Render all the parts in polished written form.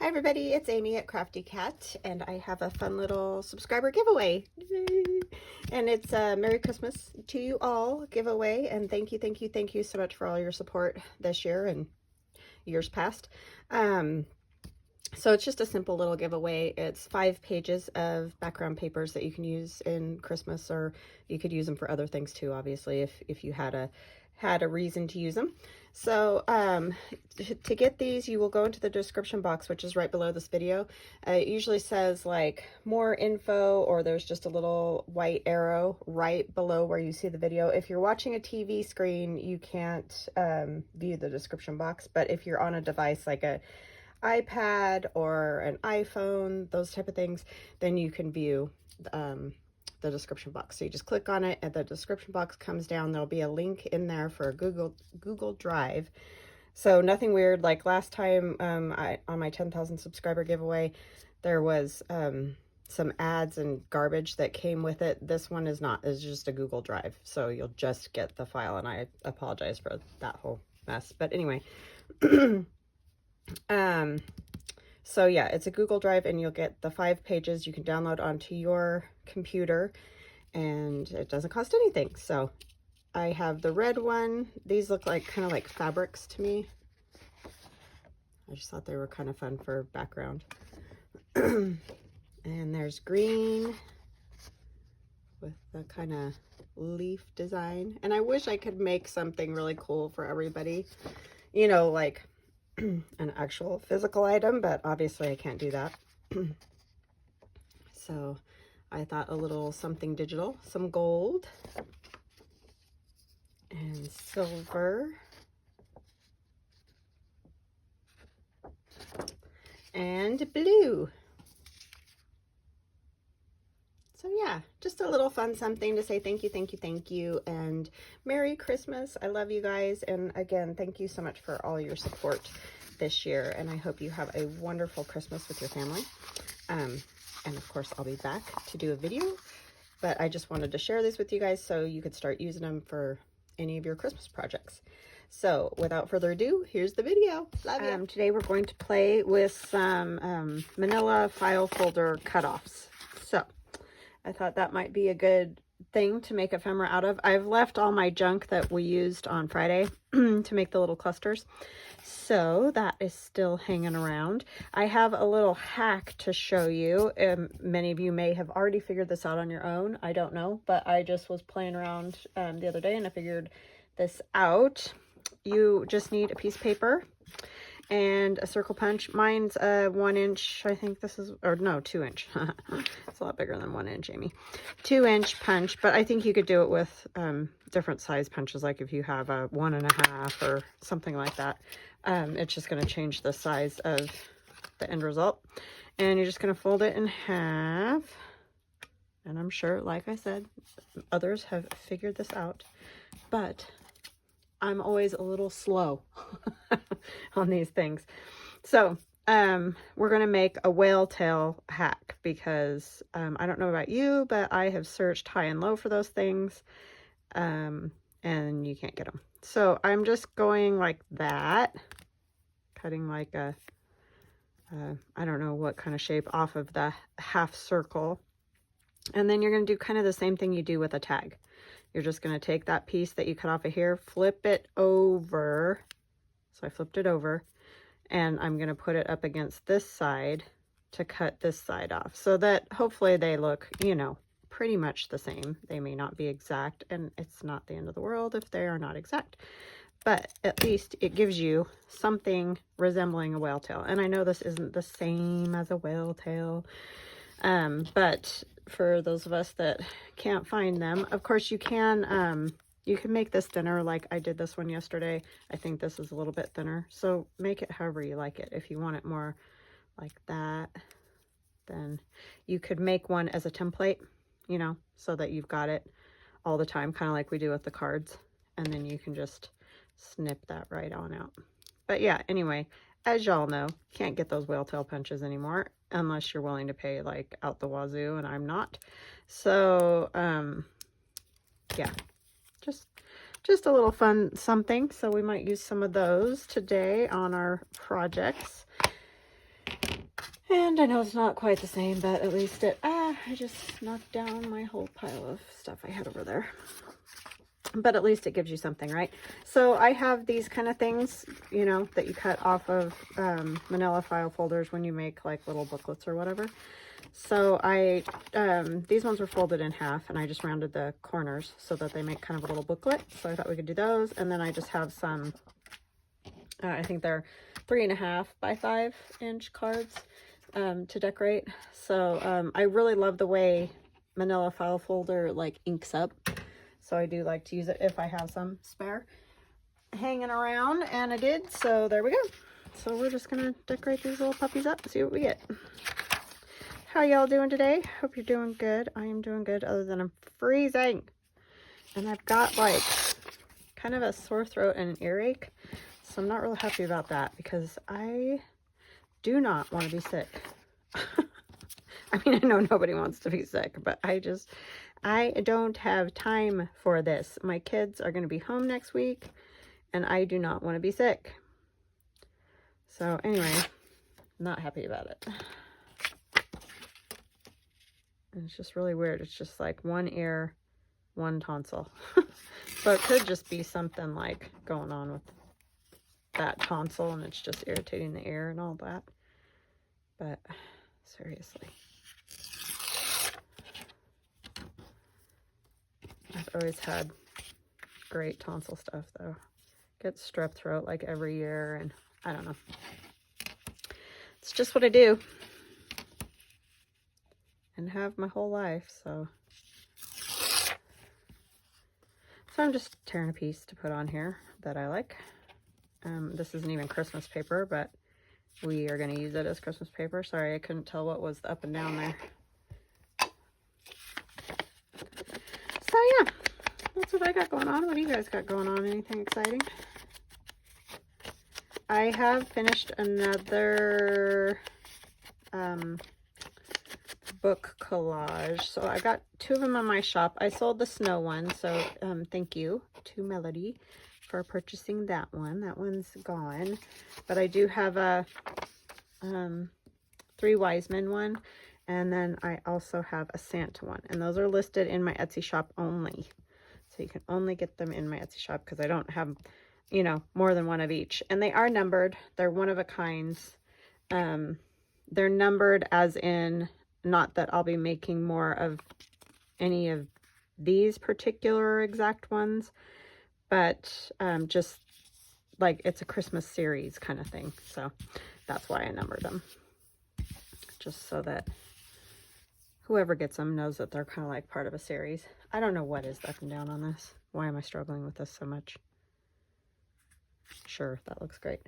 Hi everybody, it's Amy at CraftyCat, and I have a fun little subscriber giveaway. Yay. And it's a Merry Christmas to you all giveaway, and thank you so much for all your support this year and years past. So it's just a simple little giveaway. It's 5 pages of background papers that you can use in Christmas, or you could use them for other things too, obviously, if you had a reason to use them. So to get these, you will go into the description box, which is right below this video. It usually says like more info, or there's just a little white arrow right below where you see the video. If you're watching a TV screen, you can't view the description box, but if you're on a device like a iPad or an iPhone, those type of things, then you can view the description box. So you just click on it and the description box comes down. There'll be a link in there for a Google Drive. So nothing weird. Like last time on my 10,000 subscriber giveaway, there was some ads and garbage that came with it. This one is not. It's just a Google Drive. So you'll just get the file, and I apologize for that whole mess. But anyway, so yeah, it's a Google Drive, and you'll get the 5 pages you can download onto your computer, and it doesn't cost anything. So I have the red one. These look like kind of like fabrics to me. I just thought they were kind of fun for background. And there's green with the kind of leaf design. And I wish I could make something really cool for everybody, you know, like an actual physical item, but obviously I can't do that. So I thought a little something digital, some gold and silver and blue. So yeah, just a little fun something to say thank you, and Merry Christmas. I love you guys, and again, thank you so much for all your support this year, and I hope you have a wonderful Christmas with your family. And of course, I'll be back to do a video, but I just wanted to share these with you guys so you could start using them for any of your Christmas projects. So without further ado, here's the video. Love you. Today we're going to play with some manila file folder cutoffs. So I thought that might be a good thing to make ephemera out of. I've left all my junk that we used on Friday to make the little clusters. So that is still hanging around. I have a little hack to show you. Many of you may have already figured this out on your own. I don't know, but I just was playing around the other day and I figured this out. You just need a piece of paper and a circle punch. Mine's a 1 inch, I think this is, or no, 2 inch. It's a lot bigger than 1 inch, Amy. 2 inch punch, but I think you could do it with different size punches, like if you have a 1.5 or something like that. It's just going to change the size of the end result. And you're just going to fold it in half. And I'm sure, like I said, others have figured this out, but I'm always a little slow on these things. So we're going to make a whale tail hack because I don't know about you, but I have searched high and low for those things, and you can't get them. So I'm just going like that, cutting like a, I don't know what kind of shape off of the half circle. And then you're going to do kind of the same thing you do with a tag. You're just going to take that piece that you cut off of here, flip it over. So I flipped it over, and I'm going to put it up against this side to cut this side off so that hopefully they look, you know, pretty much the same. They may not be exact, and it's not the end of the world if they are not exact, but at least it gives you something resembling a whale tail. And I know this isn't the same as a whale tail, but for those of us that can't find them, of course you can make this thinner, like I did this one yesterday. I think this is a little bit thinner, so make it however you like it. If you want it more like that, then you could make one as a template, you know, so that you've got it all the time, kind of like we do with the cards, and then you can just snip that right on out. But yeah, anyway, as y'all know, can't get those whale tail punches anymore unless you're willing to pay like out the wazoo, and I'm not. So yeah, just a little fun something. So we might use some of those today on our projects. And I know it's not quite the same, but at least I just knocked down my whole pile of stuff I had over there. But at least it gives you something, right? So I have these kind of things, you know, that you cut off of manila file folders when you make like little booklets or whatever. So these ones were folded in half, and I just rounded the corners so that they make kind of a little booklet. So I thought we could do those. And then I just have some, I think they're 3.5 by 5 inch cards to decorate. So I really love the way manila file folder like inks up. So I do like to use it if I have some spare hanging around, and I did. So there we go. So we're just going to decorate these little puppies up and see what we get. How y'all doing today? Hope you're doing good. I am doing good, other than I'm freezing. And I've got like kind of a sore throat and an earache. So I'm not really happy about that because I do not want to be sick. I mean, I know nobody wants to be sick, but I don't have time for this. My kids are going to be home next week, and I do not want to be sick. So anyway, not happy about it. And it's just really weird. It's just like one ear, one tonsil. So it could just be something like going on with that tonsil, and it's just irritating the ear and all that. But seriously. I've always had great tonsil stuff though. Get strep throat like every year, and I don't know. It's just what I do. And have my whole life, so I'm just tearing a piece to put on here that I like. This isn't even Christmas paper, but we are going to use it as Christmas paper. Sorry, I couldn't tell what was up and down there. So yeah, that's what I got going on. What do you guys got going on? Anything exciting? I have finished another book collage. So I got 2 of them on my shop. I sold the snow one, so thank you to Melody for purchasing that one. That one's gone. But I do have a 3 Wise Men one, and then I also have a Santa one, and those are listed in my Etsy shop only. So you can only get them in my Etsy shop because I don't have, you know, more than one of each. And they are numbered. They're one of a kinds. They're numbered as in, not that I'll be making more of any of these particular exact ones, but just like it's a Christmas series kind of thing. So that's why I numbered them. Just so that whoever gets them knows that they're kind of like part of a series. I don't know what is up and down on this. Why am I struggling with this so much? Sure, that looks great.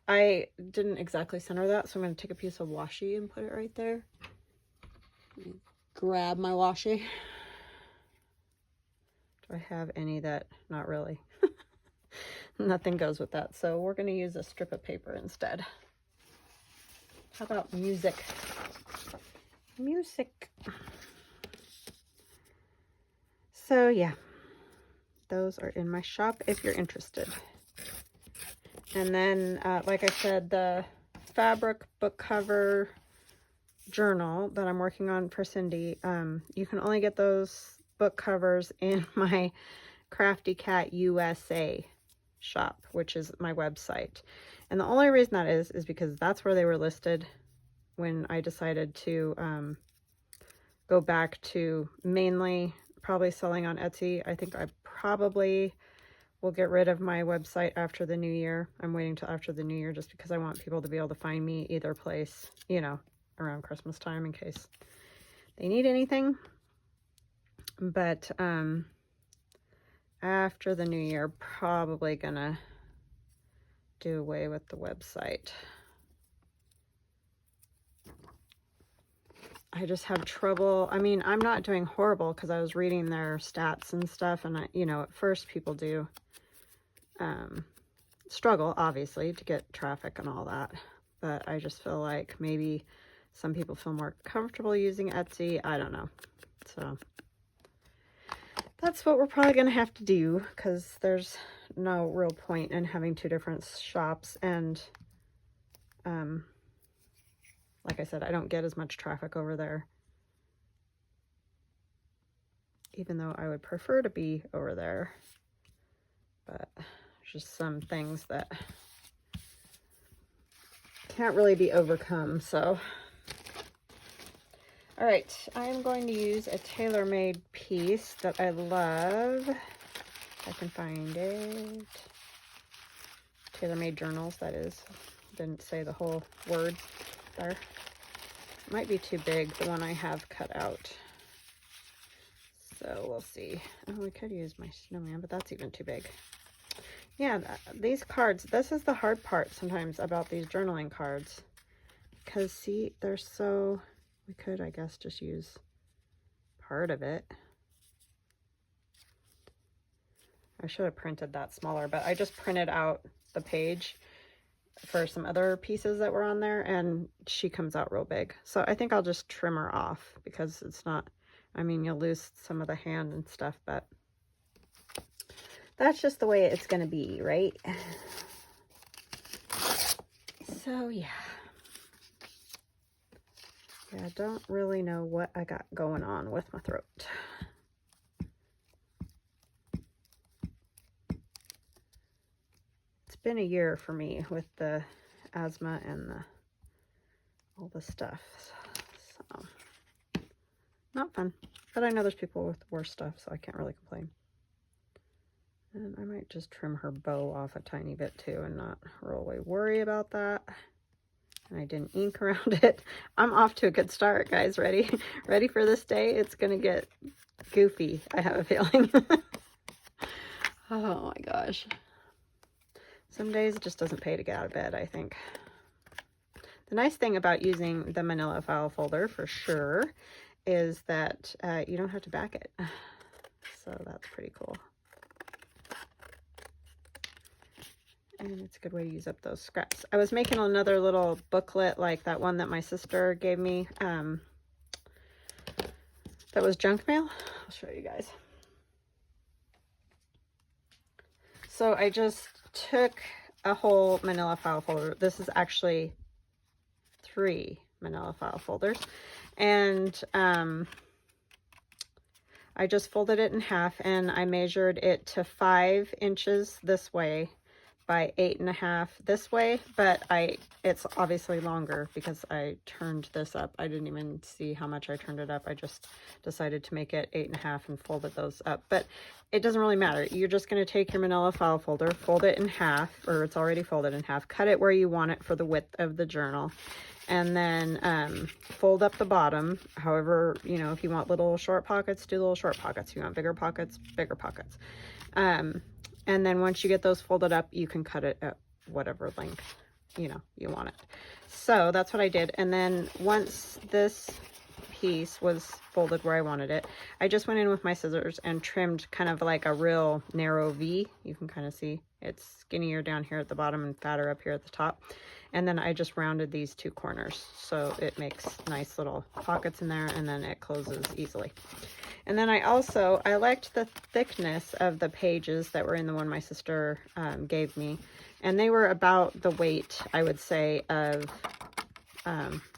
I didn't exactly center that, so I'm going to take a piece of washi and put it right there. Grab my washi. Do I have any that? Not really. Nothing goes with that, so we're going to use a strip of paper instead. How about music? Music. So yeah, those are in my shop if you're interested. And then, like I said, the fabric book cover journal that I'm working on for Cindy, you can only get those book covers in my CraftyCatUSA shop, which is my website. And the only reason that is because that's where they were listed when I decided to go back to mainly probably selling on Etsy. I think I probably will get rid of my website after the new year. I'm waiting till after the new year just because I want people to be able to find me either place, you know, around Christmas time in case they need anything. But after the new year, probably gonna do away with the website. I just have trouble. I mean, I'm not doing horrible because I was reading their stats and stuff, and I, you know, at first people do struggle, obviously, to get traffic and all that. But I just feel like maybe some people feel more comfortable using Etsy. I don't know. So that's what we're probably going to have to do because there's no real point in having 2 different shops. And Like I said, I don't get as much traffic over there, even though I would prefer to be over there. But just some things that can't really be overcome. So, all right, I am going to use a TaylorMade piece that I love. If I can find it. TaylorMadeJournals, that is. Didn't say the whole word there. Might be too big, the one I have cut out. So we'll see. Oh, we could use my snowman, but that's even too big. Yeah, these cards, this is the hard part sometimes about these journaling cards. Because, see, they're so... We could, I guess, just use part of it. I should have printed that smaller, but I just printed out the page for some other pieces that were on there, and she comes out real big. So I think I'll just trim her off, because it's not... I mean, you'll lose some of the hand and stuff, but that's just the way it's going to be, right? So, yeah. Yeah, I don't really know what I got going on with my throat. It's been a year for me with the asthma and all the stuff. So, not fun. But I know there's people with worse stuff, so I can't really complain. And I might just trim her bow off a tiny bit too and not really worry about that. And I didn't ink around it. I'm off to a good start, guys. Ready? Ready for this day? It's going to get goofy, I have a feeling. Oh my gosh. Some days it just doesn't pay to get out of bed, I think. The nice thing about using the manila file folder, for sure, is that you don't have to back it. So that's pretty cool. And it's a good way to use up those scraps. I was making another little booklet like that one that my sister gave me. That was junk mail. I'll show you guys. So I just took a whole manila file folder. This is actually 3 manila file folders. And I just folded it in half, and I measured it to 5 inches this way by 8.5 this way, but it's obviously longer because I turned this up. I didn't even see how much I turned it up. I just decided to make it 8.5 and folded those up. But it doesn't really matter. You're just going to take your manila file folder, fold it in half, or it's already folded in half, cut it where you want it for the width of the journal, and then fold up the bottom. However, you know, if you want little short pockets, do little short pockets. If you want bigger pockets, bigger pockets. And then once you get those folded up, you can cut it at whatever length, you know, you want it. So that's what I did. And then once this piece was folded where I wanted it, I just went in with my scissors and trimmed kind of like a real narrow V. You can kind of see it's skinnier down here at the bottom and fatter up here at the top. And then I just rounded these 2 corners, so it makes nice little pockets in there, and then it closes easily. And then I liked the thickness of the pages that were in the one my sister gave me. And they were about the weight, I would say, of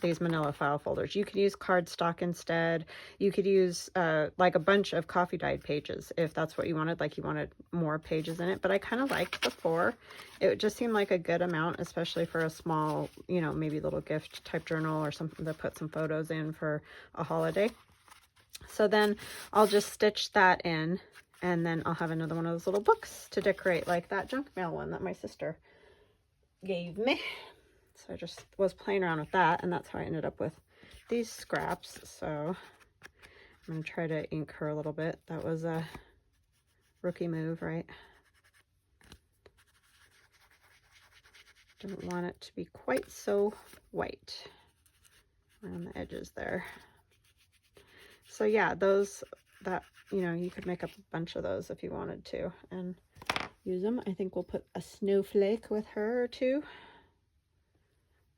these manila file folders. You could use cardstock instead. You could use like a bunch of coffee dyed pages if that's what you wanted, like you wanted more pages in it. But I kind of liked the 4. It just seemed like a good amount, especially for a small, you know, maybe little gift type journal or something to put some photos in for a holiday. So then I'll just stitch that in, and then I'll have another one of those little books to decorate, like that junk mail one that my sister gave me. So I just was playing around with that, and that's how I ended up with these scraps. So I'm going to try to ink her a little bit. That was a rookie move, right? Don't want it to be quite so white around the edges there. So yeah, you know, you could make up a bunch of those if you wanted to and use them. I think we'll put a snowflake with her or 2.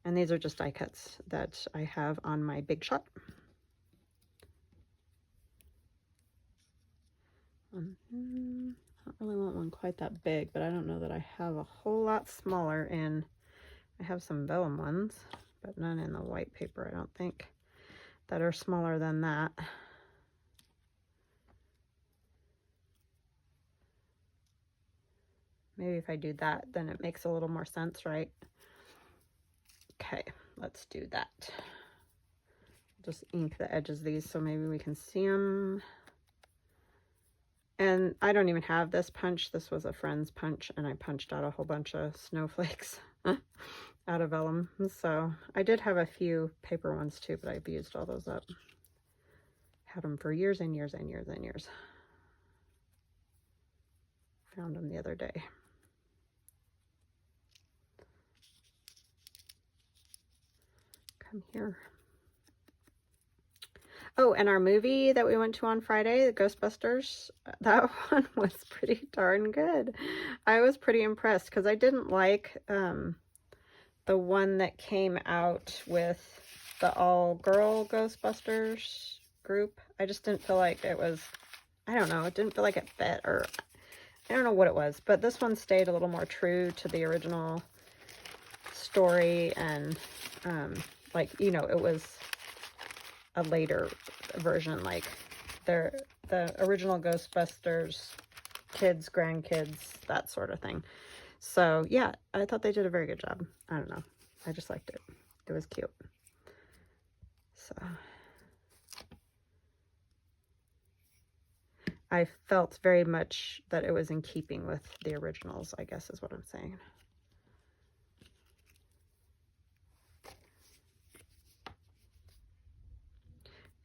And these are just die cuts that I have on my Big Shot. I don't really want one quite that big, but I don't know that I have a whole lot smaller in. I have some vellum ones, but none in the white paper, I don't think, that are smaller than that. Maybe if I do that, then it makes a little more sense, right? Okay, let's do that. Just ink the edges of these so maybe we can see them. And I don't even have this punch. This was a friend's punch, and I punched out a whole bunch of snowflakes out of vellum. So I did have a few paper ones too, but I've used all those up. Had them for years and years and years and years. Found them the other day. Come here. Oh, and our movie that we went to on Friday, the Ghostbusters, that one was pretty darn good. I was pretty impressed because I didn't like the one that came out with the all-girl Ghostbusters group. I just didn't feel like it was, I don't know, it didn't feel like it fit, or I don't know what it was. But this one stayed a little more true to the original story, and like, you know, it was a later version, like the original Ghostbusters, kids, grandkids, that sort of thing. So yeah, I thought they did a very good job. I don't know, I just liked it. It was cute. So I felt very much that it was in keeping with the originals, I guess is what I'm saying.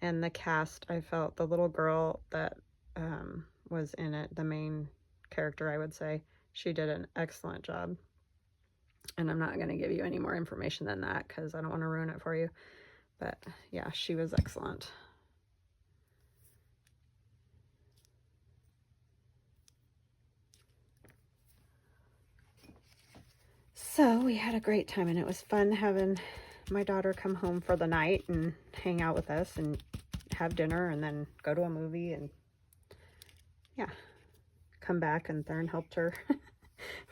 And the cast, I felt the little girl that was in it, the main character, I would say, she did an excellent job. And I'm not going to give you any more information than that because I don't want to ruin it for you. But yeah, she was excellent. So we had a great time, and it was fun having my daughter come home for the night and hang out with us and have dinner and then go to a movie, and yeah, come back, and Theron helped her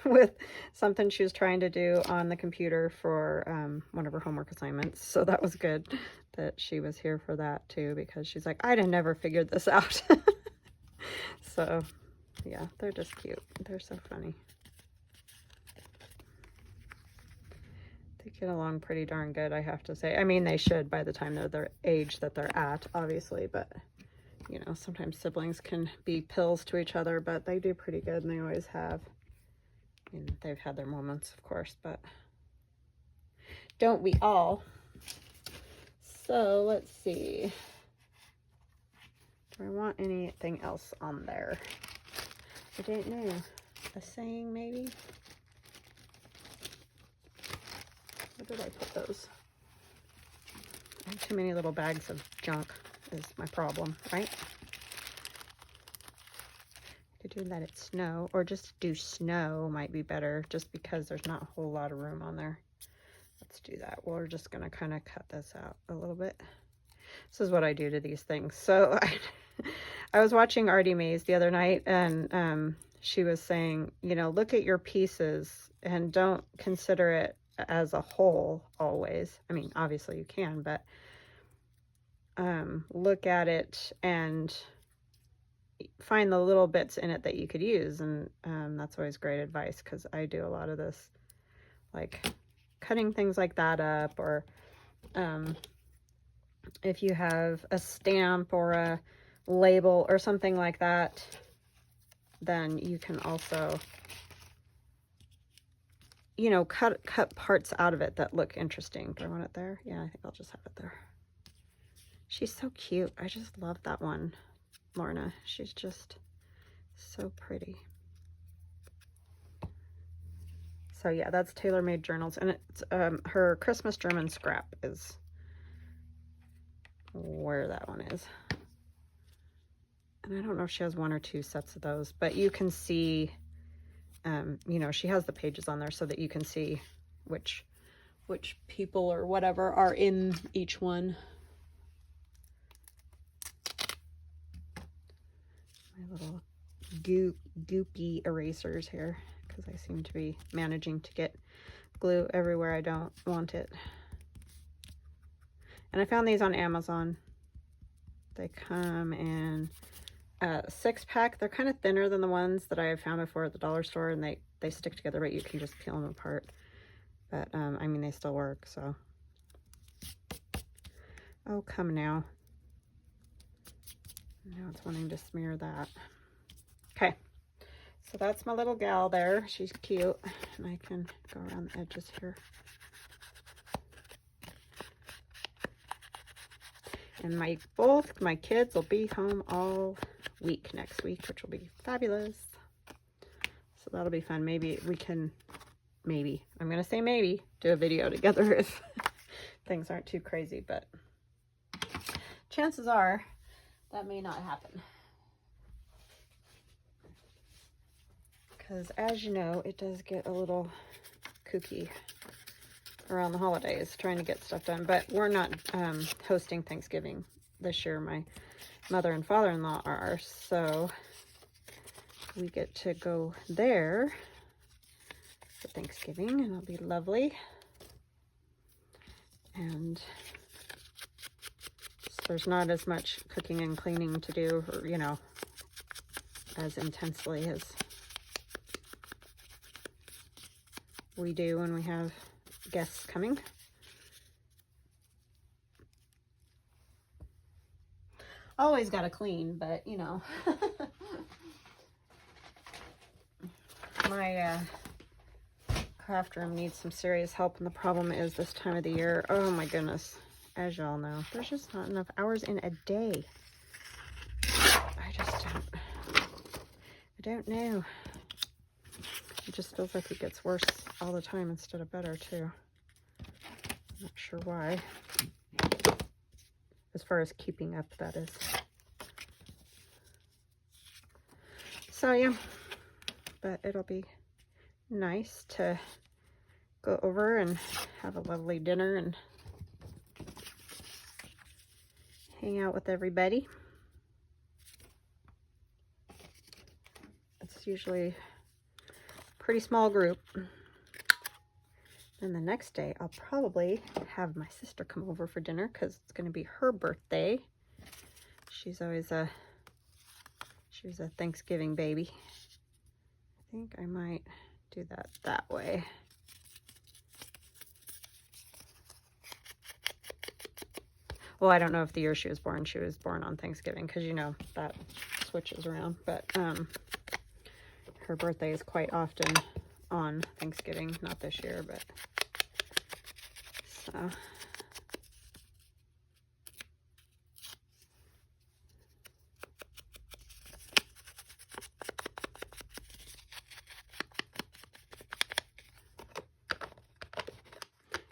with something she was trying to do on the computer for one of her homework assignments. So that was good that she was here for that too, because she's like, I'd have never figured this out. So yeah, they're just cute. They're so funny. They get along pretty darn good, I have to say. I mean, they should by the time they're their age that they're at, obviously, but you know, sometimes siblings can be pills to each other, but they do pretty good, and they always have. I mean, they've had their moments, of course, but don't we all? So let's see. Do I want anything else on there? I don't know. A saying, maybe? Where did I put those? I have too many little bags of junk is my problem, right? Could do let it snow, or just do snow might be better, just because there's not a whole lot of room on there. Let's do that. We're just going to kind of cut this out a little bit. This is what I do to these things. So I was watching ArtyMaze the other night, and she was saying, you know, look at your pieces and don't consider it as a whole always. I mean, obviously you can, but look at it and find the little bits in it that you could use. And that's always great advice, because I do a lot of this, like cutting things like that up, or if you have a stamp or a label or something like that, then you can also, you know, cut parts out of it that look interesting. Do I want it there? Yeah, I think I'll just have it there. She's so cute. I just love that one, Lorna. She's just so pretty. So yeah, that's TaylorMadeJournals, and it's her Christmas German scrap is where that one is. And I don't know if she has one or two sets of those, but you can see, you know, she has the pages on there so that you can see which people or whatever are in each one. My little goopy erasers here, because I seem to be managing to get glue everywhere I don't want it. And I found these on Amazon. They come in a 6-pack. They're kind of thinner than the ones that I have found before at the dollar store, and they stick together, but you can just peel them apart. But, I mean, they still work, so. Oh, come now. Now it's wanting to smear that. Okay. So that's my little gal there. She's cute. And I can go around the edges here. And both my kids will be home all week next week, which will be fabulous. So that'll be fun. Maybe we can, I'm going to say maybe, do a video together if things aren't too crazy. But chances are that may not happen. Because as you know, it does get a little kooky around the holidays trying to get stuff done. But we're not hosting Thanksgiving this year. My mother and father-in-law are, so we get to go there for Thanksgiving, and it'll be lovely. And there's not as much cooking and cleaning to do, or, you know, as intensely as we do when we have guests coming. Always gotta clean, but you know. My craft room needs some serious help, and the problem is this time of the year, oh my goodness, as y'all know, there's just not enough hours in a day. I don't know. It just feels like it gets worse all the time instead of better, too. I'm not sure why. As far as keeping up, that is. So, yeah. But it'll be nice to go over and have a lovely dinner and hang out with everybody. It's usually pretty small group. Then the next day I'll probably have my sister come over for dinner because it's going to be her birthday. She's always she was a Thanksgiving baby. I think I might do that way. Well, I don't know if the year she was born on Thanksgiving, because you know that switches around, but her birthday is quite often on Thanksgiving, not this year, but so.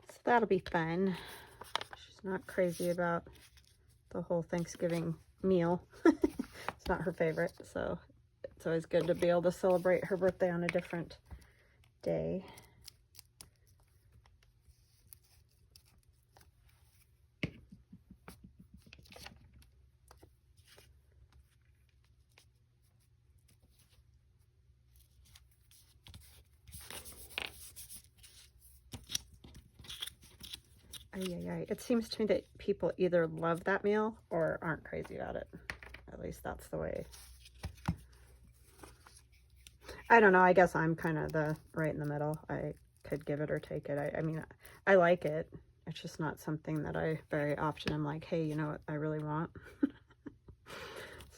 So that'll be fun. She's not crazy about the whole Thanksgiving meal. It's not her favorite, so it's always good to be able to celebrate her birthday on a different day. It seems to me that people either love that meal or aren't crazy about it. At least that's the way. I don't know. I guess I'm kind of right in the middle. I could give it or take it. I mean, I like it. It's just not something that I very often am like, hey, you know what I really want?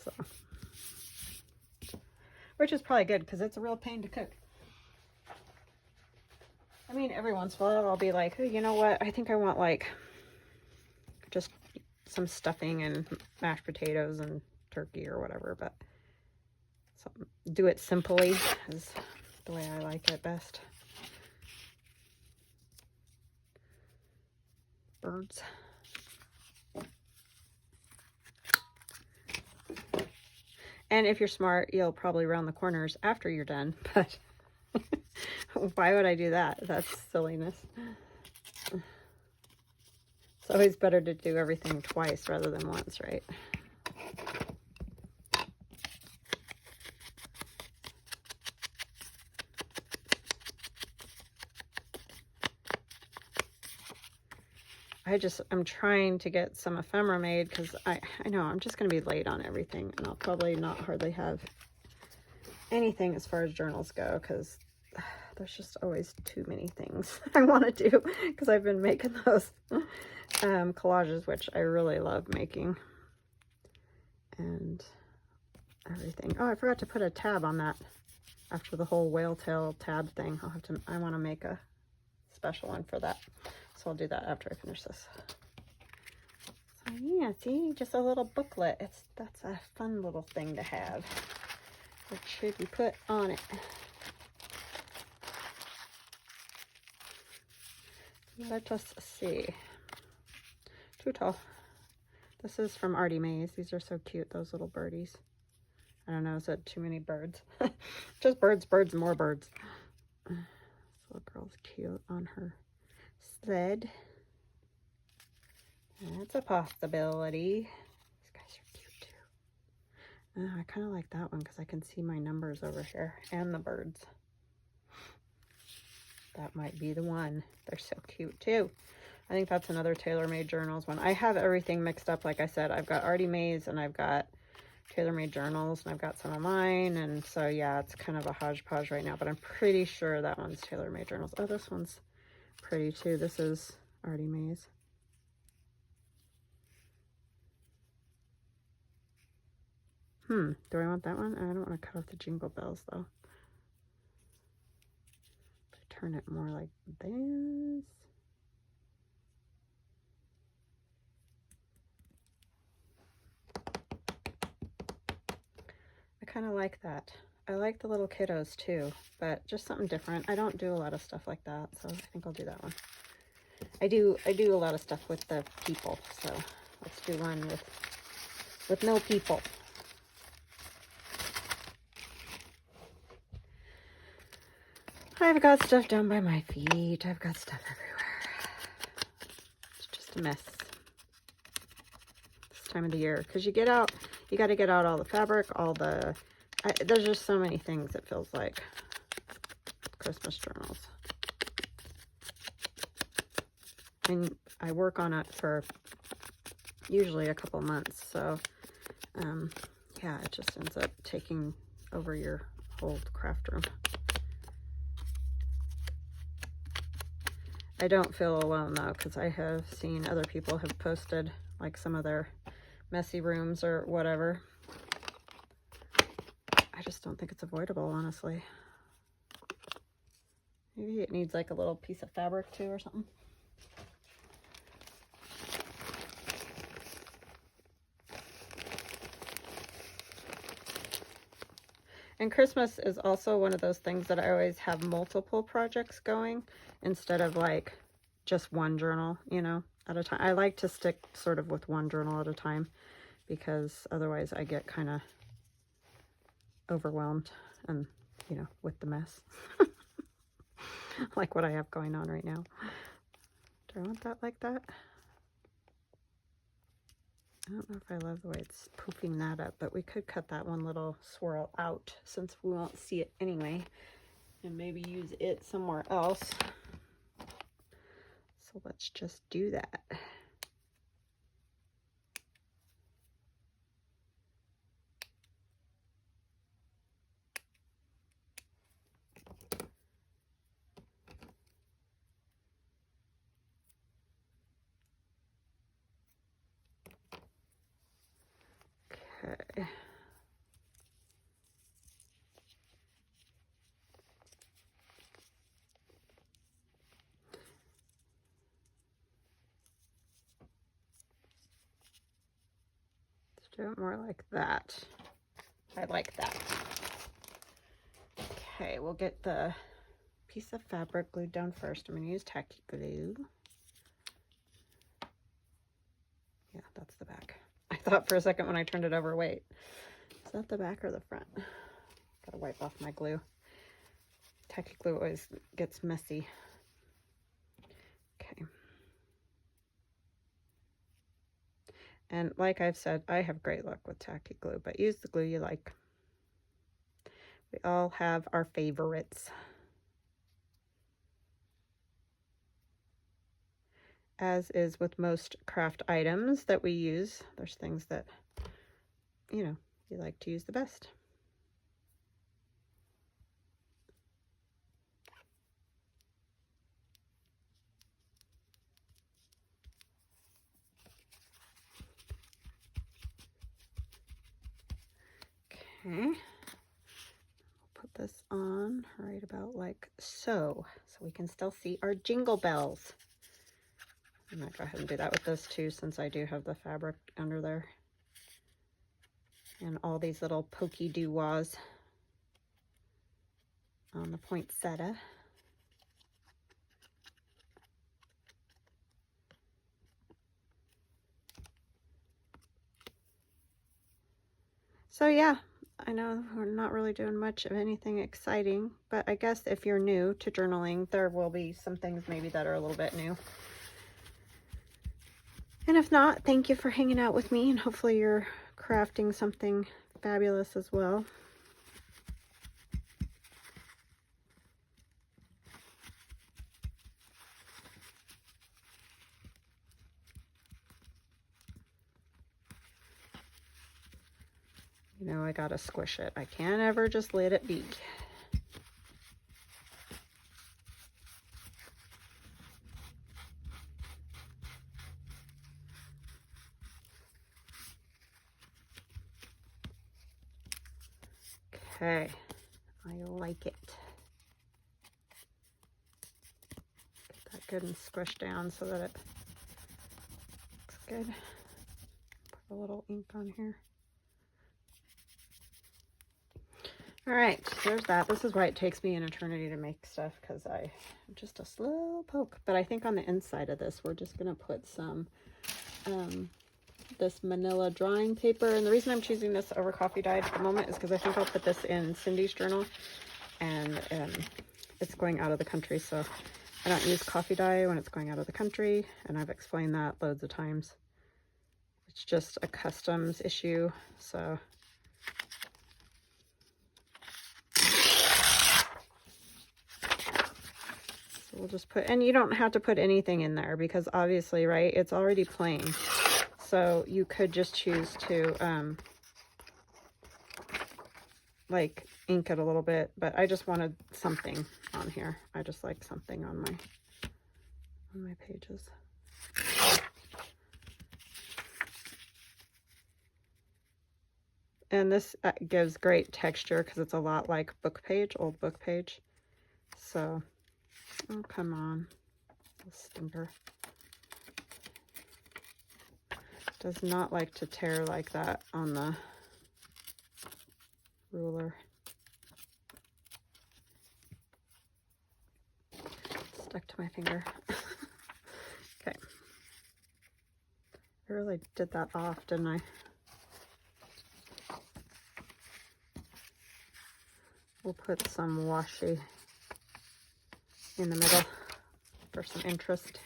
So, which is probably good because it's a real pain to cook. I mean, every once in a while I'll be like, oh, you know what? I think I want like just some stuffing and mashed potatoes and turkey or whatever, but do it simply is the way I like it best. Birds. And if you're smart, you'll probably round the corners after you're done, but why would I do that? That's silliness. It's always better to do everything twice rather than once, right? I'm trying to get some ephemera made because I know I'm just going to be late on everything, and I'll probably not hardly have anything as far as journals go because there's just always too many things I want to do because I've been making those collages, which I really love making, and everything. Oh, I forgot to put a tab on that after the whole whale tail tab thing. I want to make a special one for that. So I'll do that after I finish this. So yeah, see, just a little booklet. That's a fun little thing to have. What should you put on it? Let us see. Too tall. This is from ArtyMaze. These are so cute, those little birdies. I don't know, is that too many birds? Just birds, birds, and more birds. This little girl's cute on her sled. That's a possibility. These guys are cute too. I kind of like that one because I can see my numbers over here and the birds. That might be the one. They're so cute too. I think that's another TaylorMadeJournals one. I have everything mixed up. Like I said, I've got ArtyMaze and I've got TaylorMadeJournals, and I've got some of mine, and so yeah, it's kind of a hodgepodge right now, but I'm pretty sure that one's TaylorMadeJournals. Oh, this one's pretty too. This is ArtyMaze. Do I want that one? I don't want to cut off the jingle bells though. Turn it more like this. I kind of like that. I like the little kiddos too, but just something different. I don't do a lot of stuff like that, so I think I'll do that one. I do a lot of stuff with the people, so let's do one with no people. I've got stuff down by my feet. I've got stuff everywhere. It's just a mess this time of the year, because you get out, you got to get out all the fabric, there's just so many things, it feels like. Christmas journals. And I work on it for usually a couple months, so yeah, it just ends up taking over your whole craft room. I don't feel alone though, because I have seen other people have posted like some of their messy rooms or whatever. I just don't think it's avoidable, honestly. Maybe it needs like a little piece of fabric too or something. And Christmas is also one of those things that I always have multiple projects going instead of like just one journal, you know, at a time. I like to stick sort of with one journal at a time because otherwise I get kind of overwhelmed and, you know, with the mess. Like what I have going on right now. Do I want that like that? I don't know if I love the way it's poofing that up, but we could cut that one little swirl out since we won't see it anyway, and maybe use it somewhere else. So let's just do that. Okay. Let's do it more like that. I like that. Okay, we'll get the piece of fabric glued down first. I'm going to use tacky glue. Yeah, that's the back. I thought for a second when I turned it over, wait, is that the back or the front? Gotta wipe off my glue. Tacky glue always gets messy. Okay. And like I've said, I have great luck with tacky glue, but use the glue you like. We all have our favorites. as is with most craft items that we use, there's things that, you know, you like to use the best. Okay, put this on right about like so we can still see our jingle bells. I'm gonna go ahead and do that with this too, since I do have the fabric under there. And all these little pokey doo-wahs on the poinsettia. So yeah, I know we're not really doing much of anything exciting, but I guess if you're new to journaling, there will be some things maybe that are a little bit new. And if not, thank you for hanging out with me, and hopefully you're crafting something fabulous as well. You know, I gotta squish it. I can't ever just let it be. Okay, I like it. Get that good and squished down so that it looks good. Put a little ink on here. All right, there's that. This is why it takes me an eternity to make stuff, because I'm just a slow poke. But I think on the inside of this, we're just going to put some this manila drawing paper. And the reason I'm choosing this over coffee dye at the moment is because I think I'll put this in Cindy's journal, and it's going out of the country, so I don't use coffee dye when it's going out of the country, and I've explained that loads of times. It's just a customs issue, so we'll just put, and you don't have to put anything in there because obviously, right, it's already plain. So you could just choose to like ink it a little bit, but I just wanted something on here. I just like something on my pages. And this gives great texture because it's a lot like book page, old book page. So, oh, come on, stinker. Does not like to tear like that on the ruler. Stuck to my finger. Okay. I really did that off, didn't I? We'll put some washi in the middle for some interest.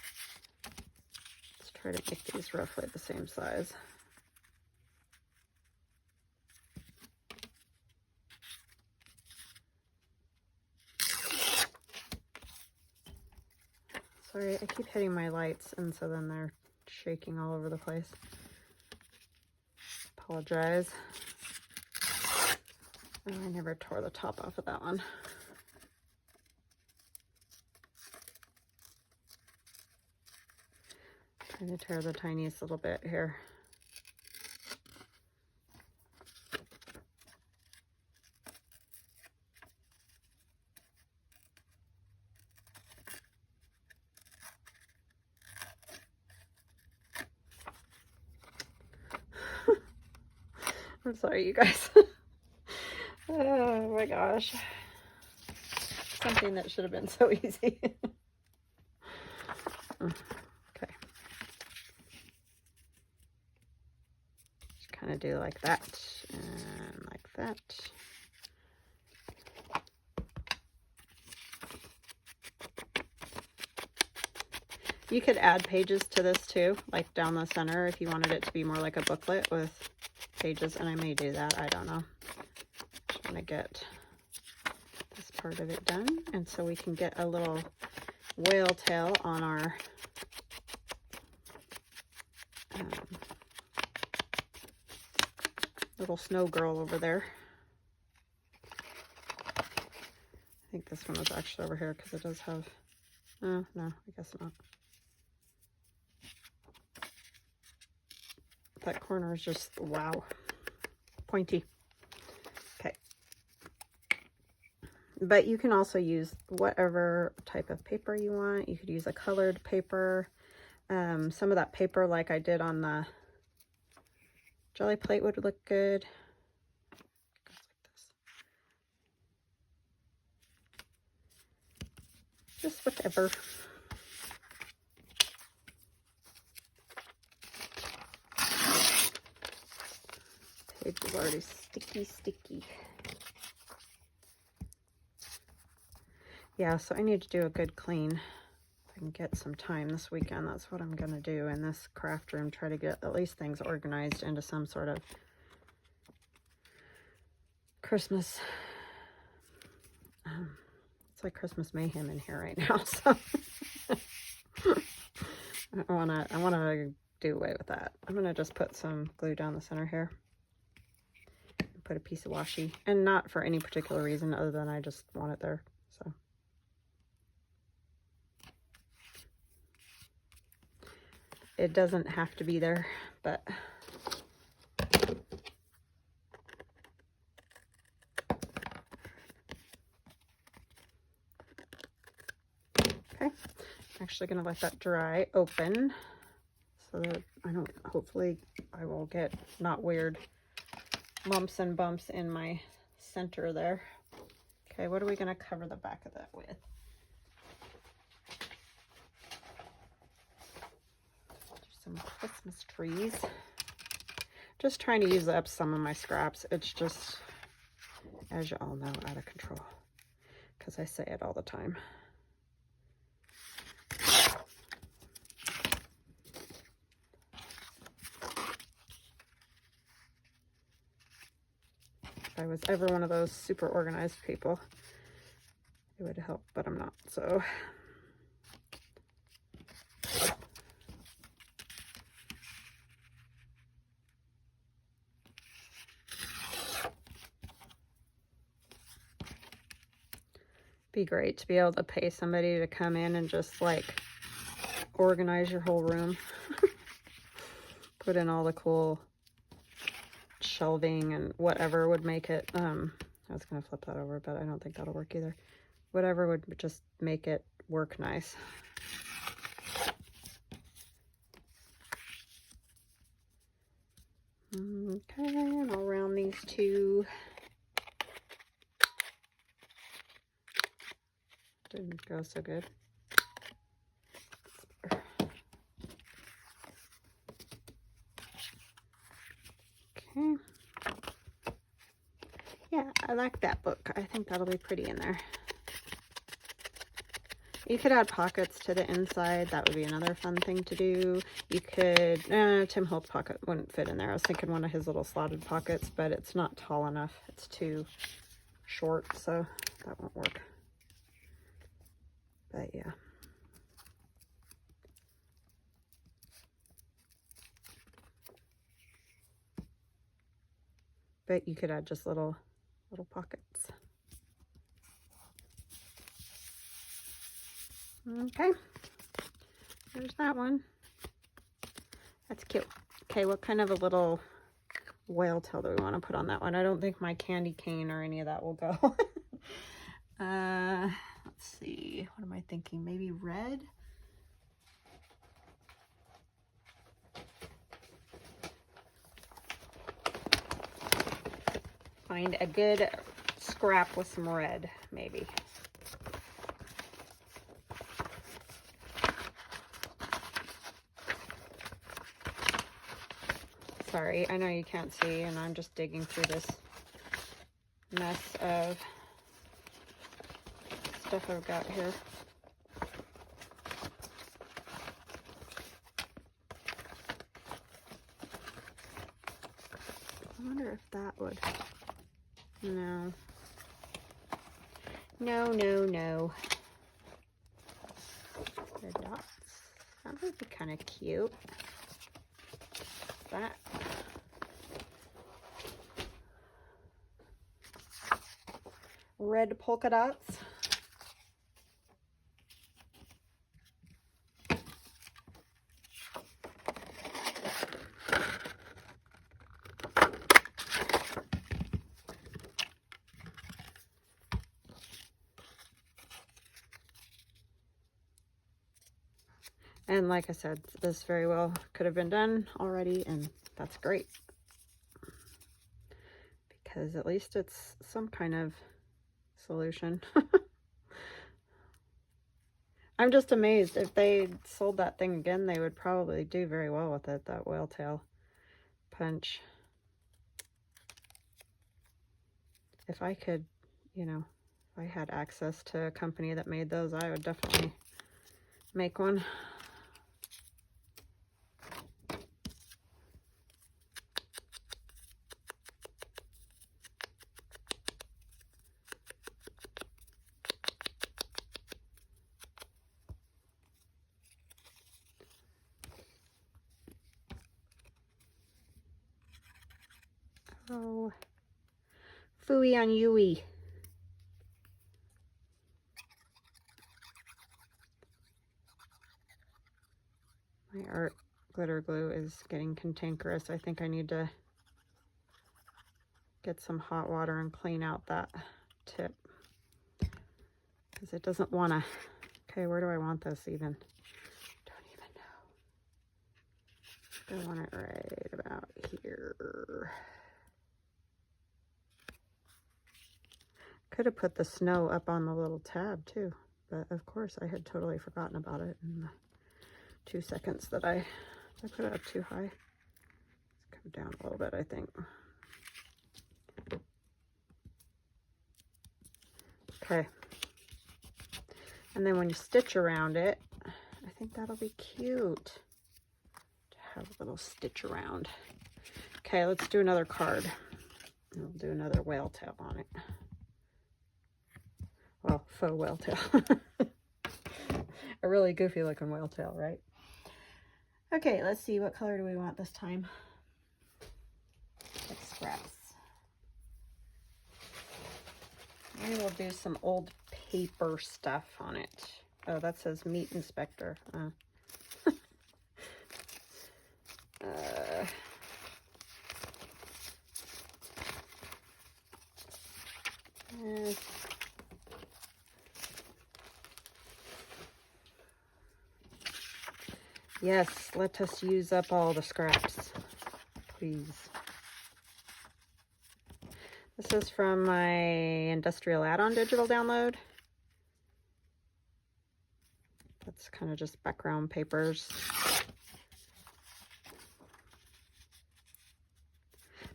Let's try to make these roughly the same size. Sorry, I keep hitting my lights, and so then they're shaking all over the place. Apologize. Oh, I never tore the top off of that one. Trying to tear the tiniest little bit here. I'm sorry, you guys. Oh my gosh. Something that should have been so easy. Okay. Just kind of do like that and like that. You could add pages to this too, like down the center if you wanted it to be more like a booklet with pages, and I may do that, I don't know. Just want to get this part of it done, and so we can get a little whale tail on our little snow girl over there. I think this one was actually over here because it does have, oh, no, I guess not. That corner is just, wow, pointy. Okay. But you can also use whatever type of paper you want. You could use a colored paper. Some of that paper like I did on the jelly plate would look good. Just whatever. Page is already sticky. Yeah, so I need to do a good clean. If I can get some time this weekend, that's what I'm going to do in this craft room. Try to get at least things organized into some sort of Christmas. It's like Christmas mayhem in here right now, so I wanna do away with that. I'm gonna just put some glue down the center here. Put a piece of washi, and not for any particular reason other than I just want it there. So it doesn't have to be there, but okay. I'm actually going to let that dry open so that I don't, hopefully I will get not weird lumps and bumps in my center there. Okay, what are we going to cover the back of that with? Some Christmas trees. Just trying to use up some of my scraps. It's just, as you all know, out of control because I say it all the time. If I was ever one of those super organized people, it would help, but I'm not, so. Be great to be able to pay somebody to come in and just like organize your whole room. Put in all the cool shelving and whatever would make it, I was going to flip that over, but I don't think that'll work either. Whatever would just make it work nice. Okay, and I'll round these two. Didn't go so good. Okay. Yeah, I like that book. I think that'll be pretty in there. You could add pockets to the inside. That would be another fun thing to do. You could, Tim Holt's pocket wouldn't fit in there. I was thinking one of his little slotted pockets, but it's not tall enough. It's too short, so that won't work. But yeah. But you could add just little pockets. Okay. There's that one. That's cute. Okay, what kind of a little whale tail do we want to put on that one? I don't think my candy cane or any of that will go. Let's see. What am I thinking? Maybe red? Find a good scrap with some red, maybe. Sorry, I know you can't see, and I'm just digging through this mess of stuff I've got here. I wonder if that would... No. No. The dots. That would be kind of cute. That. red polka dots. And like I said, this very well could have been done already, and that's great. Because at least it's some kind of solution. I'm just amazed. If they sold that thing again, they would probably do very well with it, that whale tail punch. If I could, you know, if I had access to a company that made those, I would definitely make one. Oh, phooey on Yui. My art glitter glue is getting cantankerous. I think I need to get some hot water and clean out that tip, because it doesn't want to. Okay, where do I want this even? Don't even know. I want it right about here. Could have put the snow up on the little tab too, but of course I had totally forgotten about it in the 2 seconds that I put it up too high. Let's come down a little bit, I think. Okay. And then when you stitch around it, I think that'll be cute to have a little stitch around. Okay, let's do another card. We'll do another whale tail on it. Well, faux whale tail. A really goofy looking whale tail, right? Okay, let's see. What color do we want this time? Like scraps. Maybe we'll do some old paper stuff on it. Oh, that says meat inspector. Yes, let us use up all the scraps, please. This is from my industrial add-on digital download. That's kind of just background papers.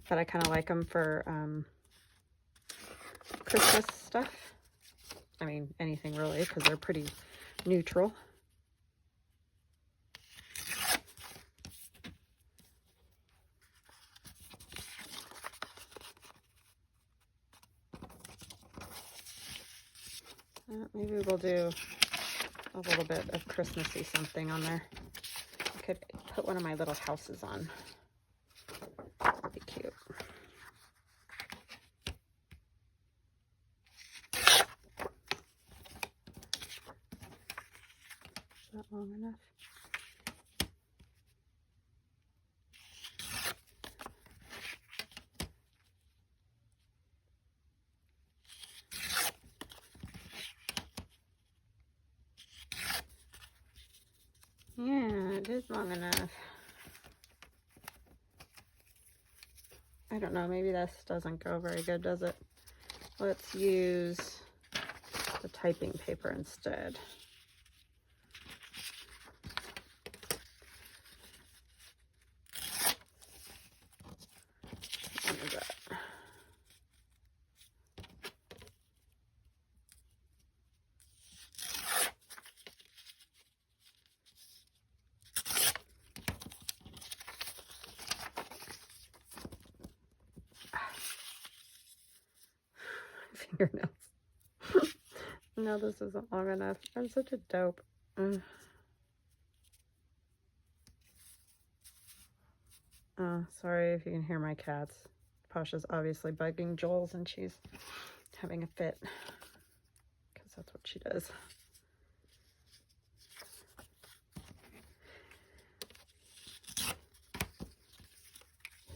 But I kind of like them for Christmas stuff. I mean, anything really, because they're pretty neutral. Maybe we'll do a little bit of Christmassy something on there. I could put one of my little houses on. That'd be cute. Is that long enough? Yeah, it is long enough. I don't know, maybe this doesn't go very good, does it? Let's use the typing paper instead. What is that? Fingernails. No, this isn't long enough. I'm such a dope. Oh, sorry if you can hear my cats. Pasha's obviously bugging Jules, and she's having a fit, because that's what she does.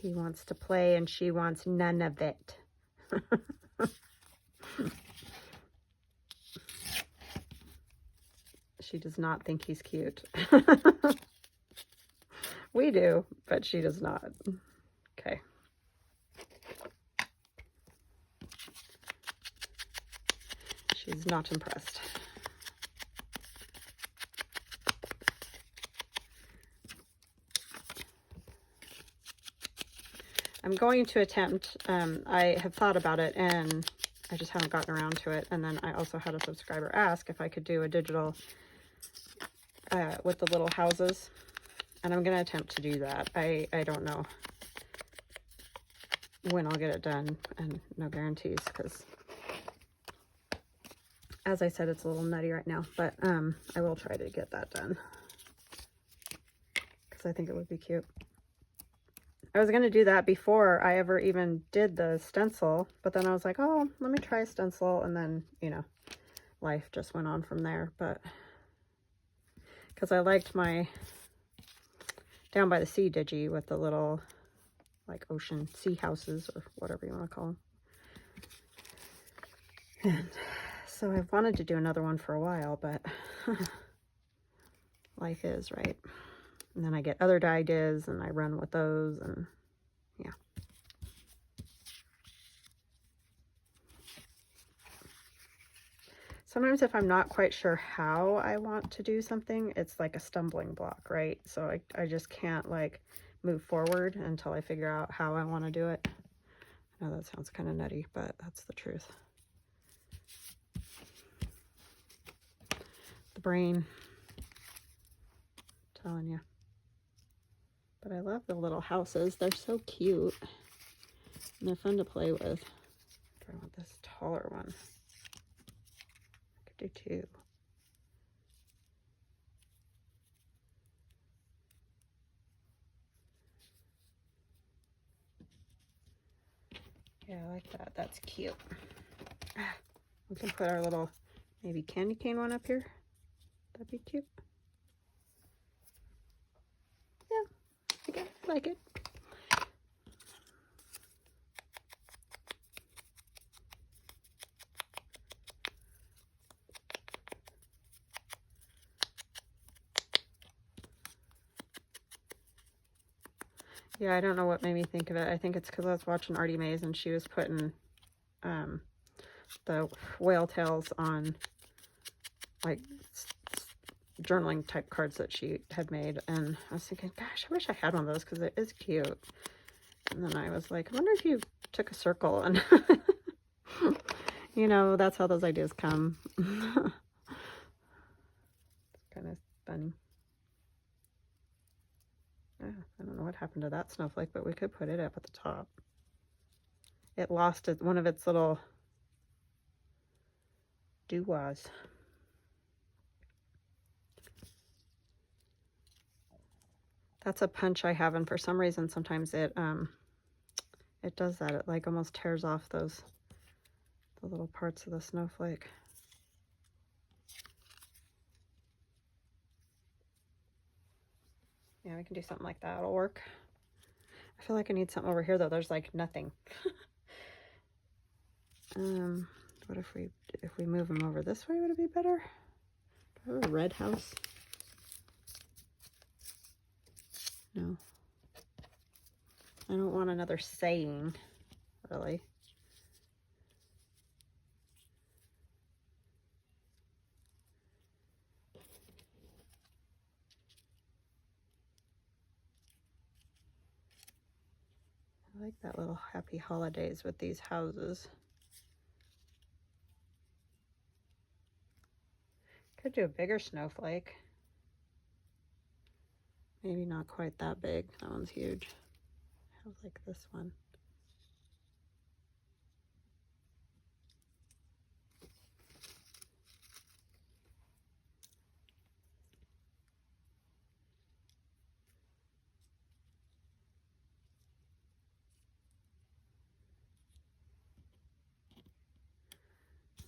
He wants to play and she wants none of it. She does not think he's cute. We do, but she does not. Okay. She's not impressed. I'm going to attempt, I have thought about it and I just haven't gotten around to it. And then I also had a subscriber ask if I could do a digital with the little houses. And I'm going to attempt to do that. I don't know when I'll get it done, and no guarantees, because as I said, it's a little nutty right now, but I will try to get that done because I think it would be cute. I was going to do that before I ever even did the stencil, but then I was like, oh, let me try a stencil, and then, you know, life just went on from there. But because I liked my Down by the Sea digi with the little like ocean sea houses or whatever you want to call them. And so I've wanted to do another one for a while, but life is, right? And then I get other ideas and I run with those, and yeah. Sometimes if I'm not quite sure how I want to do something, it's like a stumbling block, right? So I just can't like move forward until I figure out how I want to do it. I know that sounds kind of nutty, but that's the truth. The brain, I'm telling you. But I love the little houses. They're so cute. And they're fun to play with. I want this taller one. I could do two. Yeah, I like that. That's cute. We can put our little maybe candy cane one up here. That'd be cute. Yeah, I like it. Yeah, I don't know what made me think of it. I think it's because I was watching ArtyMaze and she was putting the whale tails on like journaling type cards that she had made, and I was thinking, gosh, I wish I had one of those because it is cute. And then I was like, I wonder if you took a circle, and you know, that's how those ideas come. It's kind of funny. I don't know what happened to that snowflake, but we could put it up at the top. It lost one of its little doo-wahs. That's a punch I have, and for some reason sometimes it does that. It like almost tears off the little parts of the snowflake. Yeah, we can do something like that. It'll work. I feel like I need something over here though. There's like nothing. What if we move them over this way? Would it be better? Do I have a red house? No. I don't want another saying, really. I like that little happy holidays with these houses. Could do a bigger snowflake. Maybe not quite that big. That one's huge. I like this one.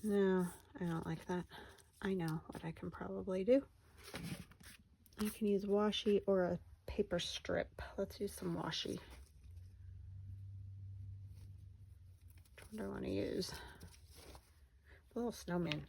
No, I don't like that. I know what I can probably do. I can use washi or a paper strip. Let's use some washi. Which one do I want to use? The little snowman.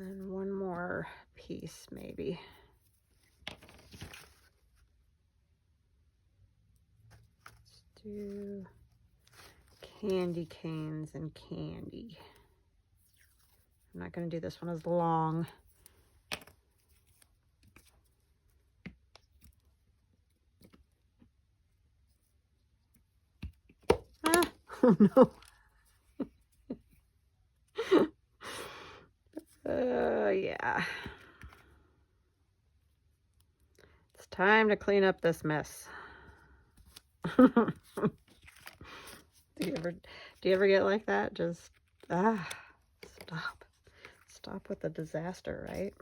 And then one more piece, maybe. Let's do candy canes and candy. I'm not going to do this one as long. Ah, oh no. Yeah. It's time to clean up this mess. Do you ever get like that? Just, stop with the disaster, right?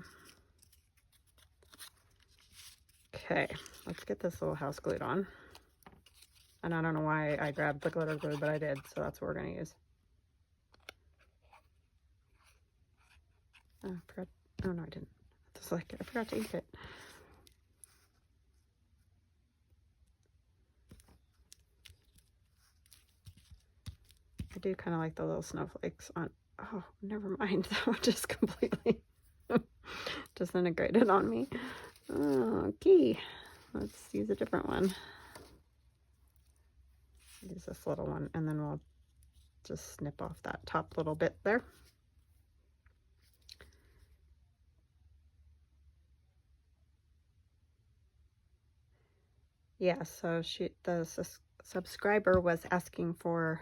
Okay, let's get this little house glued on. And I don't know why I grabbed the glitter glue, but I did, so that's what we're going to use. Oh, oh no, I didn't. It's like I forgot to ink it. I do kind of like the little snowflakes on. Oh, never mind. That one just completely disintegrated on me. Okay, let's use a different one. Use this little one, and then we'll just snip off that top little bit there. Yeah, so the subscriber was asking for,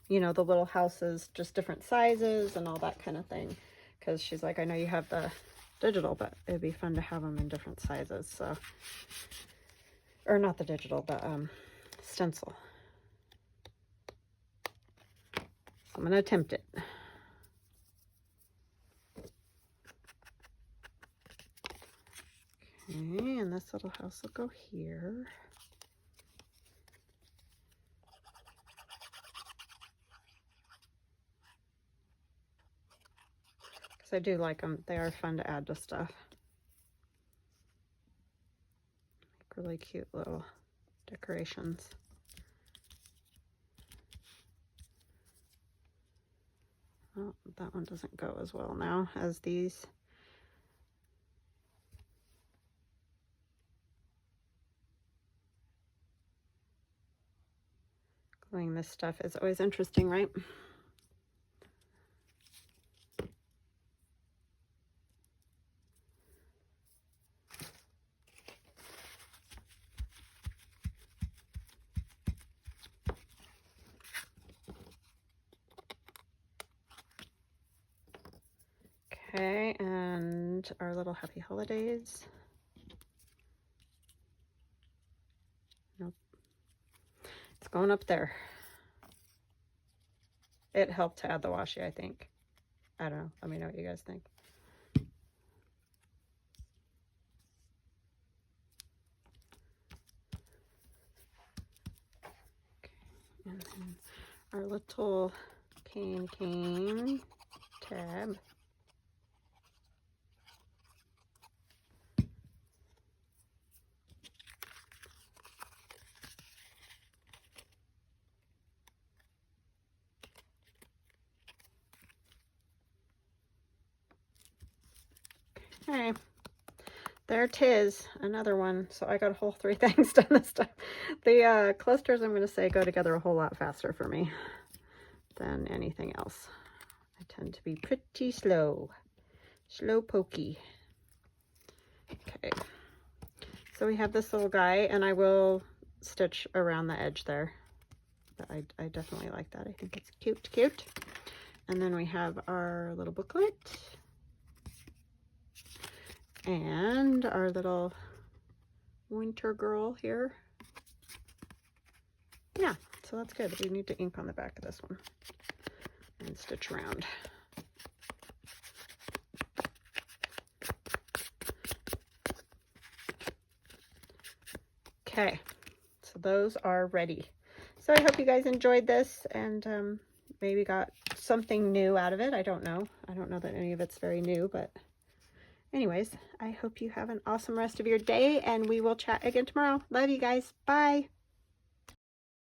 you know, the little houses, just different sizes and all that kind of thing. Because she's like, I know you have the digital, but it'd be fun to have them in different sizes. So, or not the digital, but stencil. So I'm going to attempt it. Okay, and this little house will go here. Because I do like them. They are fun to add to stuff. Make really cute little decorations. Oh, that one doesn't go as well now as these. Gluing this stuff is always interesting, right? Okay, and our little happy holidays. Nope. It's going up there. It helped to add the washi, I think. I don't know. Let me know what you guys think. Okay, and then our little cane tab. Okay, there 'tis, another one. So I got a whole 3 things done this time. The clusters, I'm going to say, go together a whole lot faster for me than anything else. I tend to be pretty slow pokey. Okay, so we have this little guy, and I will stitch around the edge there. But I definitely like that. I think it's cute. And then we have our little booklet and our little winter girl here. Yeah, so that's good. We need to ink on the back of this one and stitch around. Okay, so those are ready. So I hope you guys enjoyed this and maybe got something new out of it. I don't know. I don't know that any of it's very new, but anyways, I hope you have an awesome rest of your day, and we will chat again tomorrow. Love you guys. Bye.